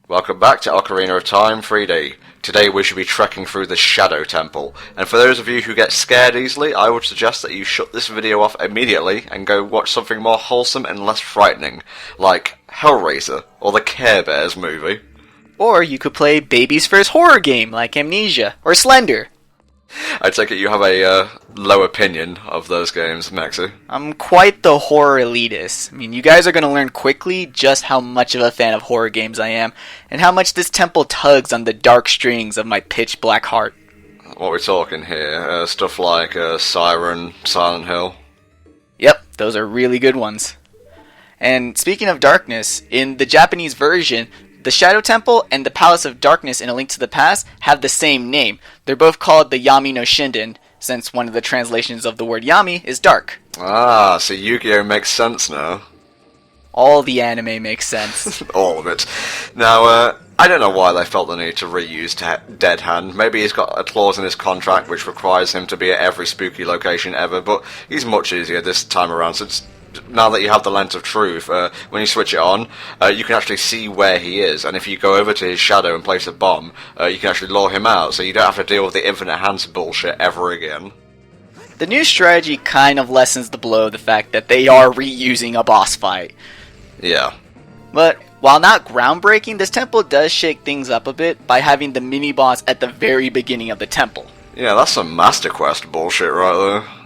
Welcome back to Ocarina of Time 3D. Today we should be trekking through the Shadow Temple, and for those of you who get scared easily, I would suggest that you shut this video off immediately and go watch something more wholesome and less frightening, like Hellraiser or the Care Bears movie. Or you could play baby's first horror game like Amnesia or Slender. I take it you have a low opinion of those games, Maxi. I'm quite the horror elitist. I mean, you guys are going to learn quickly just how much of a fan of horror games I am, and how much this temple tugs on the dark strings of my pitch black heart. What we're talking here, stuff like Siren, Silent Hill. Yep, those are really good ones. And speaking of darkness, in the Japanese version, the Shadow Temple and the Palace of Darkness in A Link to the Past have the same name. They're both called the Yami no Shinden, since one of the translations of the word Yami is dark. Ah, so Yu-Gi-Oh! Makes sense now. All the anime makes sense. All of it. Now, I don't know why they felt the need to reuse Dead Hand. Maybe he's got a clause in his contract which requires him to be at every spooky location ever, but he's much easier this time around since now that you have the Lens of Truth, when you switch it on, you can actually see where he is, and if you go over to his shadow and place a bomb, you can actually lure him out, so you don't have to deal with the infinite hands bullshit ever again. The new strategy kind of lessens the blow of the fact that they are reusing a boss fight. Yeah. But while not groundbreaking, this temple does shake things up a bit by having the mini-boss at the very beginning of the temple. Yeah, that's some Master Quest bullshit right there.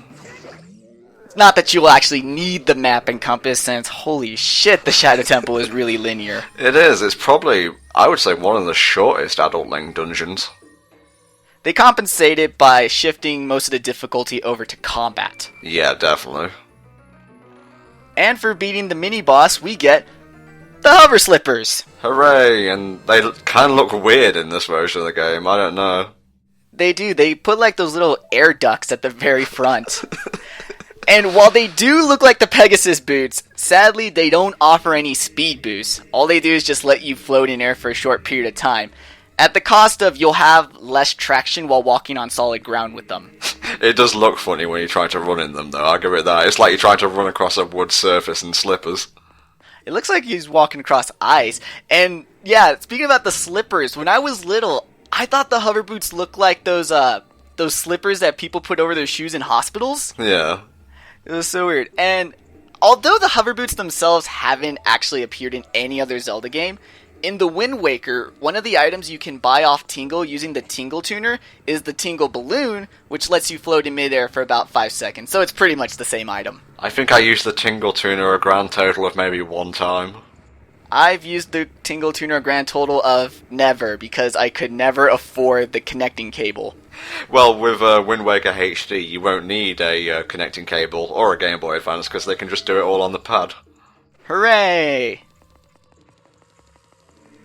Not that you'll actually need the map and compass, since holy shit, the Shadow Temple is really linear. It is. It's probably, I would say, one of the shortest Adult Link dungeons. They compensated by shifting most of the difficulty over to combat. Yeah, definitely. And for beating the mini-boss, we get the Hover Slippers. Hooray! And they kind of look weird in this version of the game, I don't know. They do. They put like those little air ducts at the very front. And while they do look like the Pegasus boots, sadly they don't offer any speed boosts. All they do is just let you float in air for a short period of time, at the cost of you'll have less traction while walking on solid ground with them. It does look funny when you try to run in them though, I'll give it that. It's like you're trying to run across a wood surface in slippers. It looks like he's walking across ice. And yeah, speaking about the slippers, when I was little, I thought the hover boots looked like those slippers that people put over their shoes in hospitals. Yeah. It was so weird. And although the hover boots themselves haven't actually appeared in any other Zelda game, in the Wind Waker, one of the items you can buy off Tingle using the Tingle Tuner is the Tingle Balloon, which lets you float in midair for about 5 seconds. So it's pretty much the same item. I think I used the Tingle Tuner a grand total of maybe one time. I've used the Tingle Tuner a grand total of never, because I could never afford the connecting cable. Well, with Wind Waker HD, you won't need a connecting cable or a Game Boy Advance because they can just do it all on the pad. Hooray!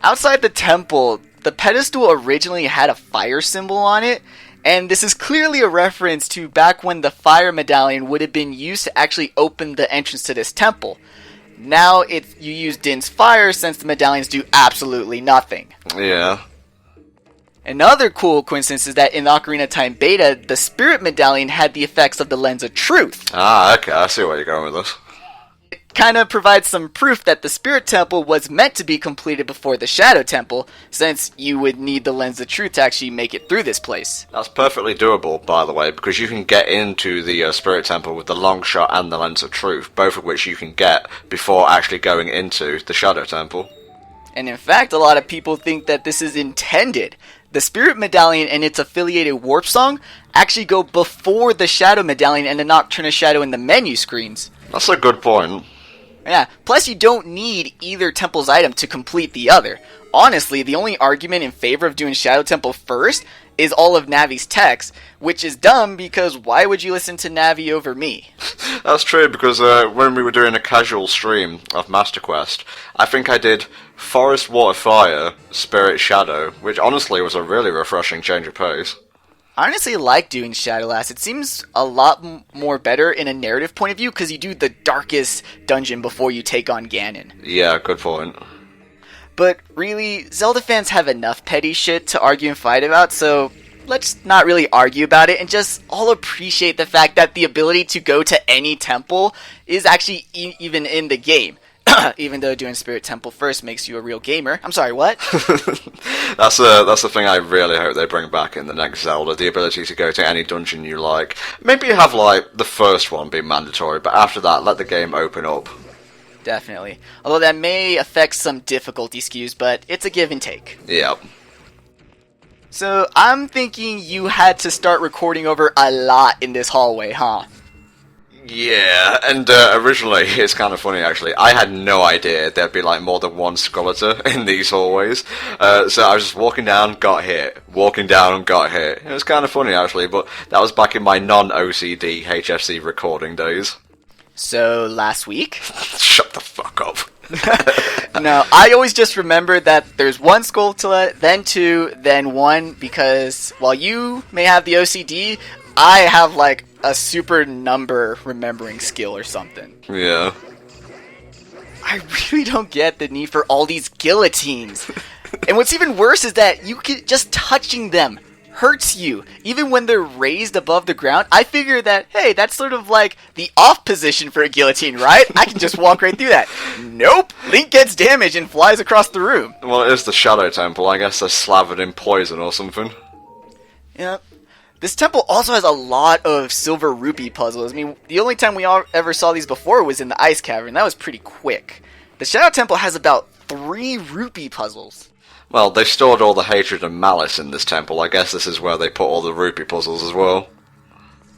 Outside the temple, the pedestal originally had a fire symbol on it, and this is clearly a reference to back when the fire medallion would have been used to actually open the entrance to this temple. Now you use Din's fire since the medallions do absolutely nothing. Yeah. Another cool coincidence is that in the Ocarina of Time beta, the Spirit Medallion had the effects of the Lens of Truth. Ah, okay, I see where you're going with this. It kind of provides some proof that the Spirit Temple was meant to be completed before the Shadow Temple, since you would need the Lens of Truth to actually make it through this place. That's perfectly doable, by the way, because you can get into the Spirit Temple with the Long Shot and the Lens of Truth, both of which you can get before actually going into the Shadow Temple. And in fact, a lot of people think that this is intended. The Spirit Medallion and its affiliated Warp Song actually go before the Shadow Medallion and the Nocturne Shadow in the menu screens. That's a good point. Yeah, plus you don't need either temple's item to complete the other. Honestly, the only argument in favor of doing Shadow Temple first is all of Navi's text, which is dumb because why would you listen to Navi over me? That's true, because when we were doing a casual stream of Master Quest, I think I did Forest, Water, Fire, Spirit, Shadow, which honestly was a really refreshing change of pace. I honestly like doing Shadow last. It seems a lot more better in a narrative point of view because you do the darkest dungeon before you take on Ganon. Yeah, good point. But really, Zelda fans have enough petty shit to argue and fight about, so let's not really argue about it and just all appreciate the fact that the ability to go to any temple is actually even in the game. Even though doing Spirit Temple first makes you a real gamer. I'm sorry, what? That's the thing I really hope they bring back in the next Zelda, the ability to go to any dungeon you like. Maybe have, like, the first one be mandatory, but after that, let the game open up. Definitely. Although that may affect some difficulty skews, but it's a give and take. Yep. So, I'm thinking you had to start recording over a lot in this hallway, huh? Yeah, and originally, it's kind of funny actually, I had no idea there'd be like more than one skeleton in these hallways, so I was just walking down, got hit, walking down, got hit. It was kind of funny actually, but that was back in my non-OCD HFC recording days. So, last week? Shut the fuck up. No, I always just remember that there's one skull, then two, then one, because while you may have the OCD, I have like a super number remembering skill or something. Yeah. I really don't get the need for all these guillotines. And what's even worse is that just touching them hurts you. Even when they're raised above the ground, I figure that, hey, that's sort of like the off position for a guillotine, right? I can just walk right through that. Nope! Link gets damaged and flies across the room. Well, it is the Shadow Temple. I guess they're slathered in poison or something. Yep. This temple also has a lot of silver rupee puzzles. I mean, the only time we ever saw these before was in the Ice Cavern. That was pretty quick. The Shadow Temple has about 3 rupee puzzles. Well, they stored all the hatred and malice in this temple. I guess this is where they put all the rupee puzzles as well.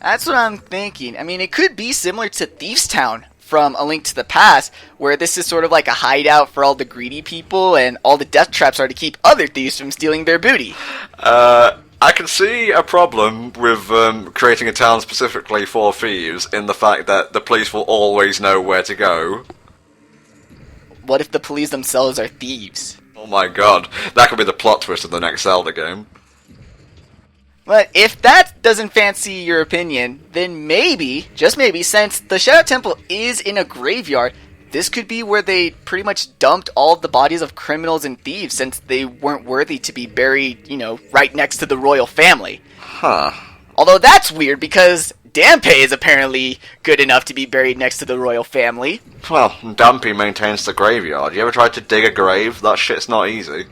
That's what I'm thinking. I mean, it could be similar to Thieves' Town from A Link to the Past, where this is sort of like a hideout for all the greedy people, and all the death traps are to keep other thieves from stealing their booty. I can see a problem with creating a town specifically for thieves in the fact that the police will always know where to go. What if the police themselves are thieves? Oh my god, that could be the plot twist of the next Zelda game. But if that doesn't fancy your opinion, then maybe, just maybe, since the Shadow Temple is in a graveyard, this could be where they pretty much dumped all of the bodies of criminals and thieves since they weren't worthy to be buried, right next to the royal family. Huh. Although that's weird because Dampé is apparently good enough to be buried next to the royal family. Well, Dampé maintains the graveyard. You ever tried to dig a grave? That shit's not easy.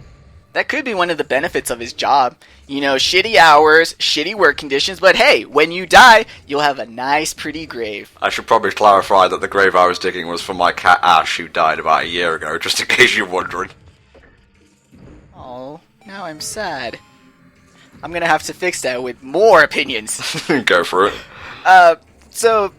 That could be one of the benefits of his job. Shitty hours, shitty work conditions, but hey, when you die, you'll have a nice, pretty grave. I should probably clarify that the grave I was digging was for my cat Ash, who died about a year ago, just in case you're wondering. Oh, now I'm sad. I'm gonna have to fix that with more opinions. Go for it. So,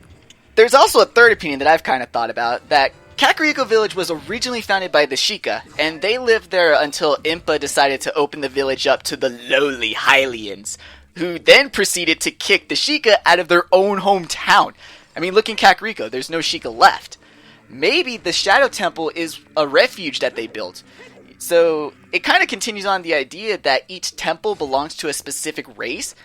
there's also a third opinion that I've kind of thought about, that Kakariko Village was originally founded by the Sheikah, and they lived there until Impa decided to open the village up to the lowly Hylians, who then proceeded to kick the Sheikah out of their own hometown. I mean, look in Kakariko, there's no Sheikah left. Maybe the Shadow Temple is a refuge that they built. So, it kind of continues on the idea that each temple belongs to a specific race.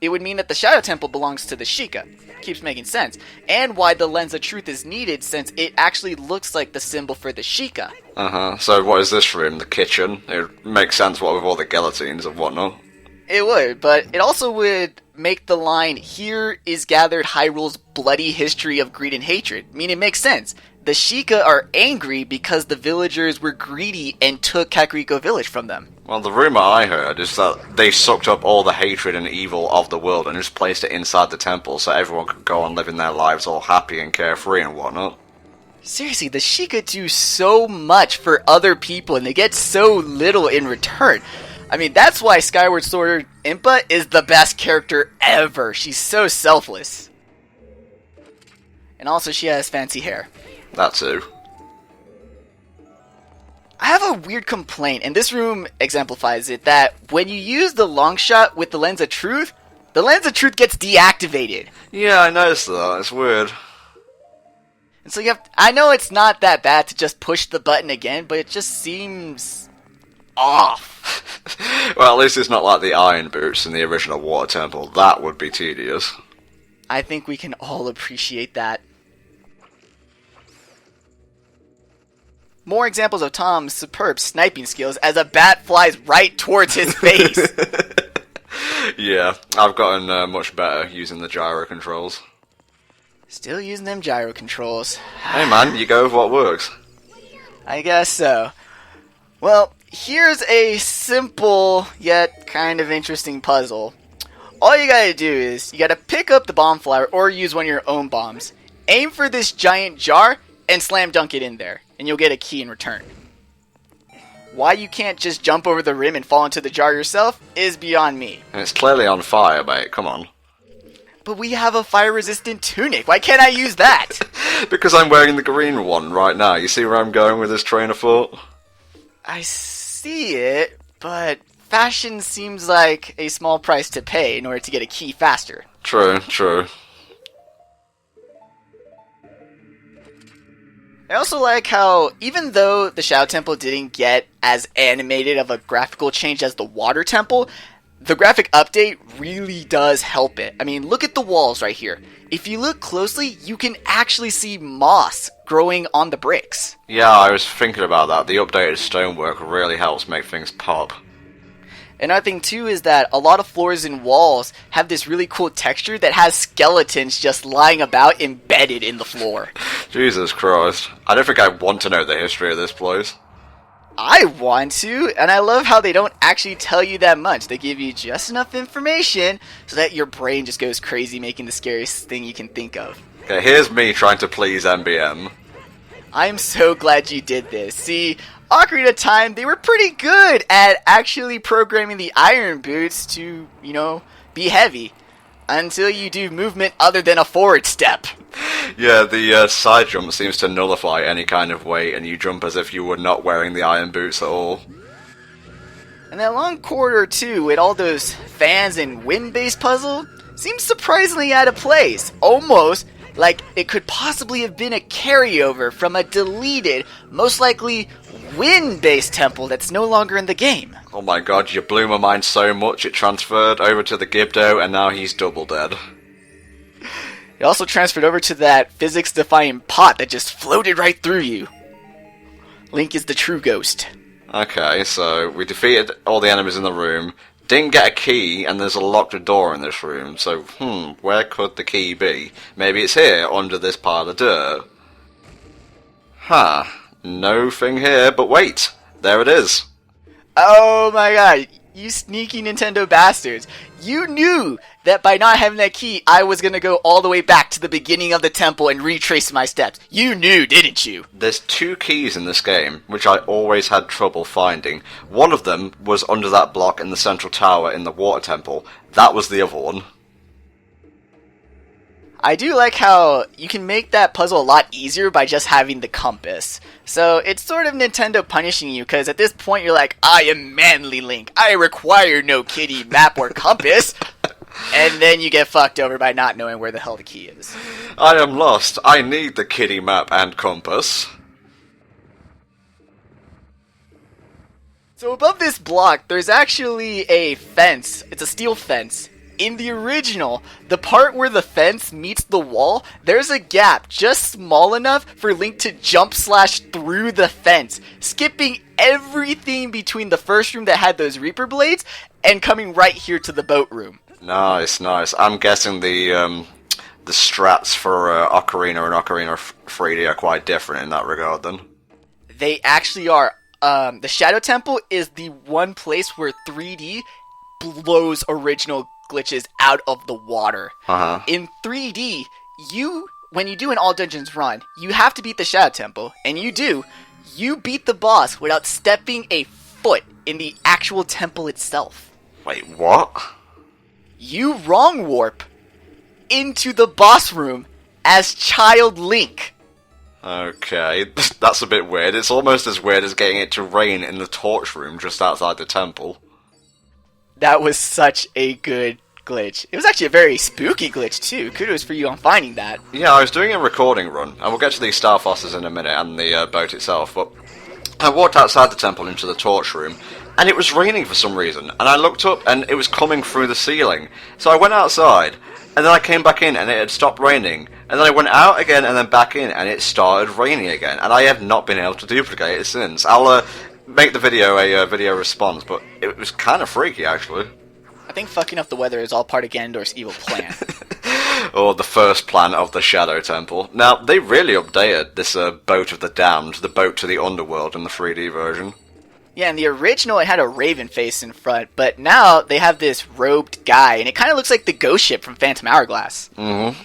It would mean that the Shadow Temple belongs to the Sheikah. Keeps making sense. And why the Lens of Truth is needed, since it actually looks like the symbol for the Sheikah. Uh-huh. So what is this room? The kitchen? It makes sense, what with all the guillotines and whatnot. It would, but it also would make the line, "Here is gathered Hyrule's bloody history of greed and hatred." I mean, it makes sense. The Sheikah are angry because the villagers were greedy and took Kakariko Village from them. Well, the rumor I heard is that they sucked up all the hatred and evil of the world and just placed it inside the temple so everyone could go on living their lives all happy and carefree and whatnot. Seriously, the Sheikah do so much for other people and they get so little in return. I mean, that's why Skyward Sword Impa is the best character ever. She's so selfless. And also she has fancy hair. That too. I have a weird complaint, and this room exemplifies it, that when you use the long shot with the Lens of Truth, the Lens of Truth gets deactivated. Yeah, I noticed that. It's weird. And so I know it's not that bad to just push the button again, but it just seems off. Well, at least it's not like the iron boots in the original Water Temple. That would be tedious. I think we can all appreciate that. More examples of Tom's superb sniping skills as a bat flies right towards his face. Yeah, I've gotten much better using the gyro controls. Still using them gyro controls. Hey man, you go with what works. I guess so. Well, here's a simple yet kind of interesting puzzle. All you gotta do is, you gotta pick up the bomb flower or use one of your own bombs, aim for this giant jar, and slam dunk it in there, and you'll get a key in return. Why you can't just jump over the rim and fall into the jar yourself is beyond me. And it's clearly on fire, mate, come on. But we have a fire-resistant tunic, why can't I use that? Because I'm wearing the green one right now. You see where I'm going with this train of thought? I see it, but fashion seems like a small price to pay in order to get a key faster. True, true. I also like how, even though the Shadow Temple didn't get as animated of a graphical change as the Water Temple, the graphic update really does help it. I mean, look at the walls right here. If you look closely, you can actually see moss growing on the bricks. Yeah, I was thinking about that. The updated stonework really helps make things pop. Another thing too is that a lot of floors and walls have this really cool texture that has skeletons just lying about embedded in the floor. Jesus Christ. I don't think I want to know the history of this place. I want to, and I love how they don't actually tell you that much. They give you just enough information so that your brain just goes crazy making the scariest thing you can think of. Okay, here's me trying to please MBM. I'm so glad you did this. See, Ocarina of Time, they were pretty good at actually programming the iron boots to, be heavy. Until you do movement other than a forward step. Yeah, the side jump seems to nullify any kind of weight, and you jump as if you were not wearing the iron boots at all. And that long corridor, too, with all those fans and wind-based puzzle, seems surprisingly out of place. Almost like it could possibly have been a carryover from a deleted, most likely wind-based temple that's no longer in the game. Oh my god, you blew my mind so much it transferred over to the Gibdo, and now he's double dead. It also transferred over to that physics-defying pot that just floated right through you. Link is the true ghost. Okay, so we defeated all the enemies in the room, didn't get a key, and there's a locked door in this room, so, where could the key be? Maybe it's here, under this pile of dirt. Huh, no thing here, but wait, there it is. Oh my god, you sneaky Nintendo bastards. You knew that by not having that key, I was gonna go all the way back to the beginning of the temple and retrace my steps. You knew, didn't you? There's 2 keys in this game, which I always had trouble finding. One of them was under that block in the central tower in the water temple. That was the other one. I do like how you can make that puzzle a lot easier by just having the compass. So it's sort of Nintendo punishing you, because at this point you're like, I am manly Link. I require no kitty map or compass. And then you get fucked over by not knowing where the hell the key is. I am lost. I need the kitty map and compass. So above this block, there's actually a fence. It's a steel fence. In the original, the part where the fence meets the wall, there's a gap just small enough for Link to jump slash through the fence, skipping everything between the first room that had those Reaper blades and coming right here to the boat room. Nice, nice. I'm guessing the strats for Ocarina and Ocarina 3D are quite different in that regard then. They actually are. The Shadow Temple is the one place where 3D blows original glitches out of the water. In 3D, when you do an all dungeons run, you have to beat the Shadow Temple, and you do. You beat the boss without stepping a foot in the actual temple itself. Wait, what? You wrong warp into the boss room as Child Link. Okay, that's a bit weird. It's almost as weird as getting it to rain in the torch room just outside the temple. That was such a good glitch. It was actually a very spooky glitch too. Kudos for you on finding that. Yeah, I was doing a recording run, and we'll get to these star fossils in a minute and the boat itself, but I walked outside the temple into the torch room, and it was raining for some reason, and I looked up and it was coming through the ceiling. So I went outside, and then I came back in and it had stopped raining, and then I went out again and then back in and it started raining again, and I have not been able to duplicate it since. I'll make the video a video response, but it was kind of freaky actually. I think fucking up the weather is all part of Ganondorf's evil plan. Or the first planet of the Shadow Temple. Now, they really updated this Boat of the Damned, the boat to the underworld in the 3D version. Yeah, in the original it had a raven face in front, but now they have this robed guy, and it kind of looks like the ghost ship from Phantom Hourglass. Mm-hmm.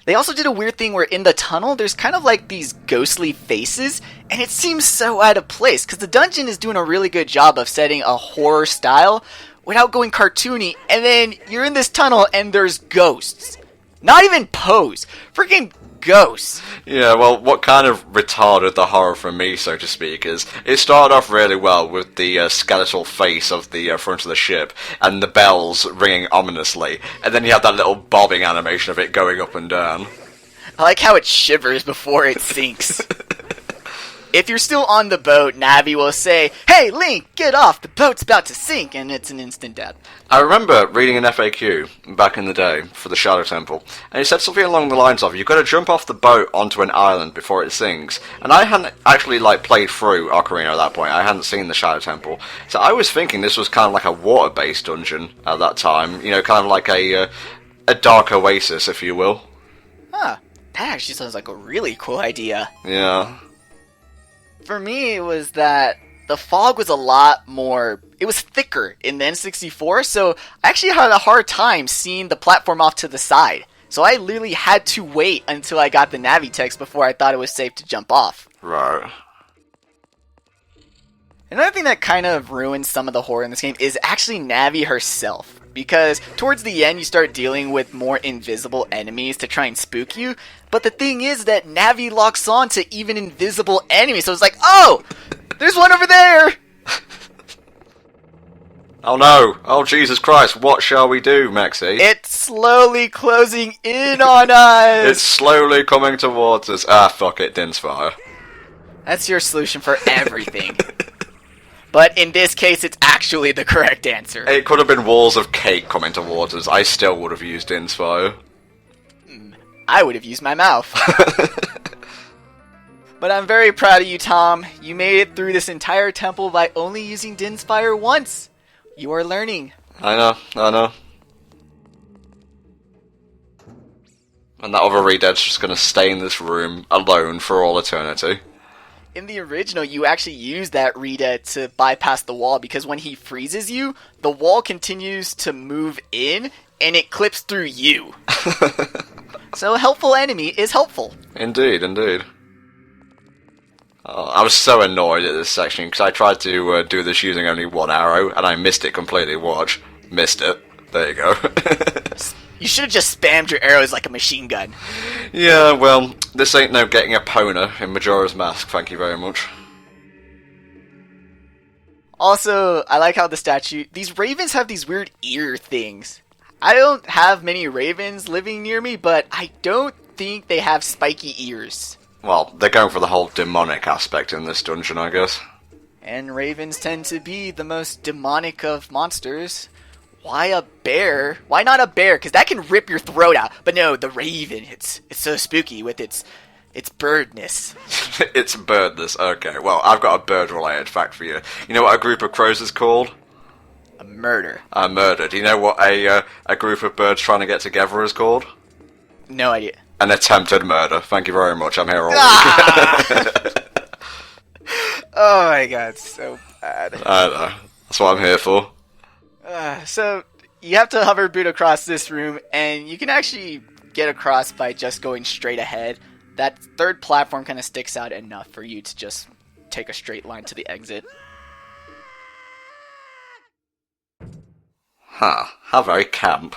They also did a weird thing where in the tunnel there's kind of like these ghostly faces, and it seems so out of place, because the dungeon is doing a really good job of setting a horror style without going cartoony, and then you're in this tunnel and there's ghosts. Not even Pose. Freaking ghosts. Yeah, well, what kind of retarded the horror for me, so to speak, is it started off really well with the skeletal face of the front of the ship and the bells ringing ominously, and then you have that little bobbing animation of it going up and down. I like how it shivers before it sinks. If you're still on the boat, Navi will say, "Hey, Link, get off, the boat's about to sink," and it's an instant death. I remember reading an FAQ back in the day for the Shadow Temple, and it said something along the lines of, you've got to jump off the boat onto an island before it sinks. And I hadn't actually played through Ocarina at that point. I hadn't seen the Shadow Temple. So I was thinking this was kind of like a water-based dungeon at that time. You know, kind of like a dark oasis, if you will. Huh, that actually sounds like a really cool idea. Yeah. For me, it was that the fog was a lot more... It was thicker in the N64, so I actually had a hard time seeing the platform off to the side. So I literally had to wait until I got the Navi text before I thought it was safe to jump off. Right. Another thing that kind of ruins some of the horror in this game is actually Navi herself. Because towards the end you start dealing with more invisible enemies to try and spook you. But the thing is that Navi locks on to even invisible enemies. So it's like, oh, there's one over there. Oh no! Oh Jesus Christ! What shall we do, Maxie? It's slowly closing in on us. It's slowly coming towards us. Ah, fuck it, Din's fire. That's your solution for everything. But in this case, it's actually the correct answer. It could have been walls of cake coming towards us. I still would have used Din's fire. I would have used my mouth. But I'm very proud of you, Tom. You made it through this entire temple by only using Din's fire once. You are learning. I know. And that other Redead's just gonna stay in this room alone for all eternity. In the original, you actually use that Redead to bypass the wall, because when he freezes you, the wall continues to move in, and it clips through you. So a helpful enemy is helpful. Indeed. Oh, I was so annoyed at this section, because I tried to do this using only one arrow, and I missed it completely. Watch. Missed it. There you go. You should have just spammed your arrows like a machine gun. Yeah, well, this ain't no getting a Pona in Majora's Mask, thank you very much. Also, I like how the statue... These ravens have these weird ear things. I don't have many ravens living near me, but I don't think they have spiky ears. Well, they're going for the whole demonic aspect in this dungeon, I guess. And ravens tend to be the most demonic of monsters. Why a bear? Why not a bear? Because that can rip your throat out. But no, the raven, it's so spooky with its birdness. It's birdness, okay. Well, I've got a bird-related fact for you. You know what a group of crows is called? A murder. A murder. Do you know what a group of birds trying to get together is called? No idea. An attempted murder. Thank you very much, I'm here all week. Oh my god, so bad. I know. That's what I'm here for. So, you have to hover boot across this room, and you can actually get across by just going straight ahead. That third platform kind of sticks out enough for you to just take a straight line to the exit. Huh. How very camp.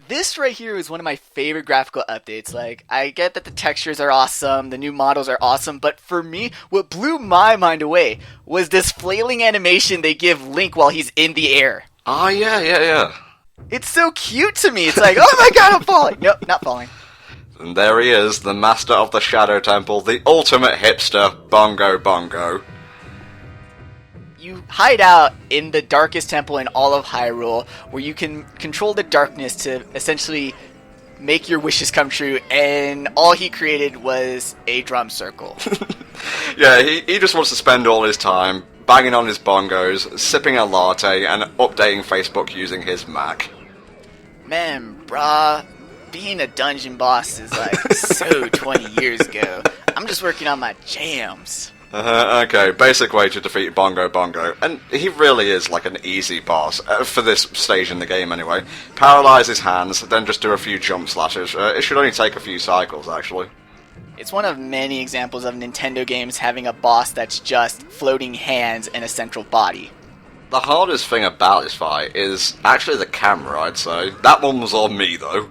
This right here is one of my favorite graphical updates. Like, I get that the textures are awesome, the new models are awesome, but for me, what blew my mind away was this flailing animation they give Link while he's in the air. Oh, yeah. It's so cute to me. It's like, oh my god, I'm falling. Nope, not falling. And there he is, the master of the Shadow Temple, the ultimate hipster, Bongo. You hide out in the darkest temple in all of Hyrule, where you can control the darkness to essentially make your wishes come true, and all he created was a drum circle. Yeah, he just wants to spend all his time banging on his bongos, sipping a latte, and updating Facebook using his Mac. Man, Bruh, being a dungeon boss is like so 20 years ago. I'm just working on my jams. Okay, basic way to defeat Bongo Bongo. And he really is like an easy boss, for this stage in the game anyway. Paralyze his hands, then just do a few jump slashes. It should only take a few cycles, actually. It's one of many examples of Nintendo games having a boss that's just floating hands and a central body. The hardest thing about this fight is actually the camera, I'd say. That one was on me, though.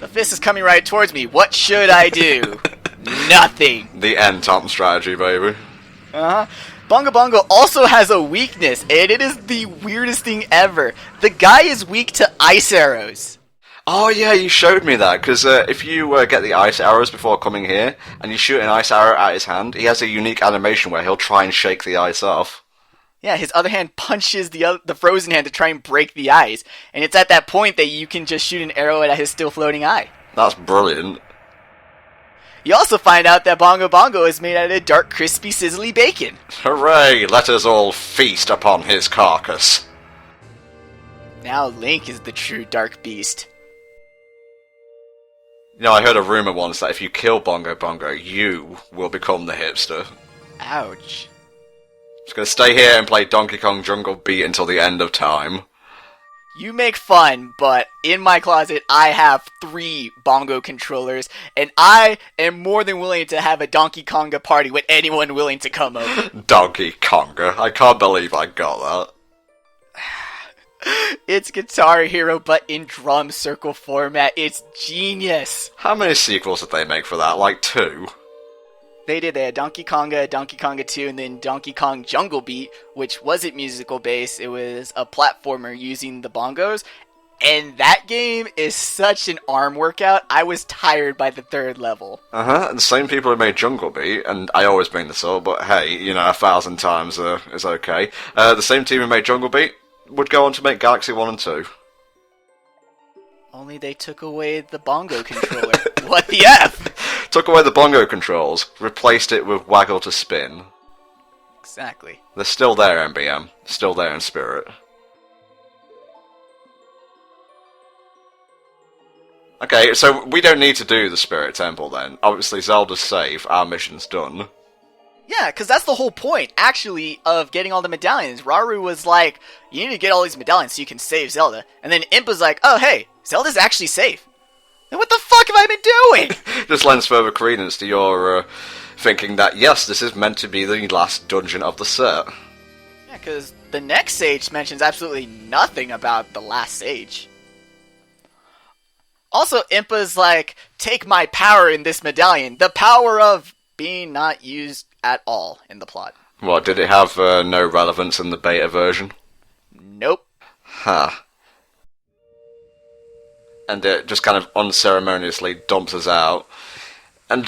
The fist is coming right towards me. What should I do? Nothing. The end-top strategy, baby. Bongo Bongo also has a weakness, and it is the weirdest thing ever. The guy is weak to ice arrows. Oh yeah, you showed me that, because if you get the ice arrows before coming here, and you shoot an ice arrow at his hand, he has a unique animation where he'll try and shake the ice off. Yeah, his other hand punches the frozen hand to try and break the ice, and it's at that point that you can just shoot an arrow at his still floating eye. That's brilliant. You also find out that Bongo Bongo is made out of dark, crispy, sizzly bacon. Hooray, let us all feast upon his carcass. Now Link is the true dark beast. You know, I heard a rumor once that if you kill Bongo Bongo, you will become the hipster. Ouch. Just gonna stay here and play Donkey Kong Jungle Beat until the end of time. You make fun, but in my closet I have 3 bongo controllers, and I am more than willing to have a Donkey Konga party with anyone willing to come over. Donkey Konga, I can't believe I got that. It's Guitar Hero, but in drum circle format. It's genius. How many sequels did they make for that? Like 2? They did a Donkey Konga 2, and then Donkey Kong Jungle Beat, which wasn't musical based. It was a platformer using the bongos. And that game is such an arm workout. I was tired by the 3rd level. The same people who made Jungle Beat, and I always bring this up, but hey, you know, 1,000 times is okay. The same team who made Jungle Beat would go on to make Galaxy 1 and 2. Only they took away the bongo controller. What the F? Took away the bongo controls, replaced it with Waggle to Spin. Exactly. They're still there, MBM. Still there in spirit. Okay, so we don't need to do the Spirit Temple then. Obviously, Zelda's safe, our mission's done. Yeah, because that's the whole point, actually, of getting all the medallions. Rauru was like, you need to get all these medallions so you can save Zelda. And then Impa's like, oh, hey, Zelda's actually safe. Then what the fuck have I been doing? Just lends further credence to your thinking that, yes, this is meant to be the last dungeon of the set. Yeah, because the next sage mentions absolutely nothing about the last sage. Also, Impa's like, take my power in this medallion. The power of being not used at all in the plot. What, did it have no relevance in the beta version? Nope. Huh. And it just kind of unceremoniously dumps us out. And,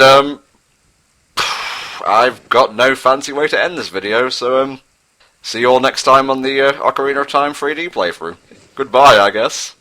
I've got no fancy way to end this video, so, see you all next time on the Ocarina of Time 3D playthrough. Goodbye, I guess.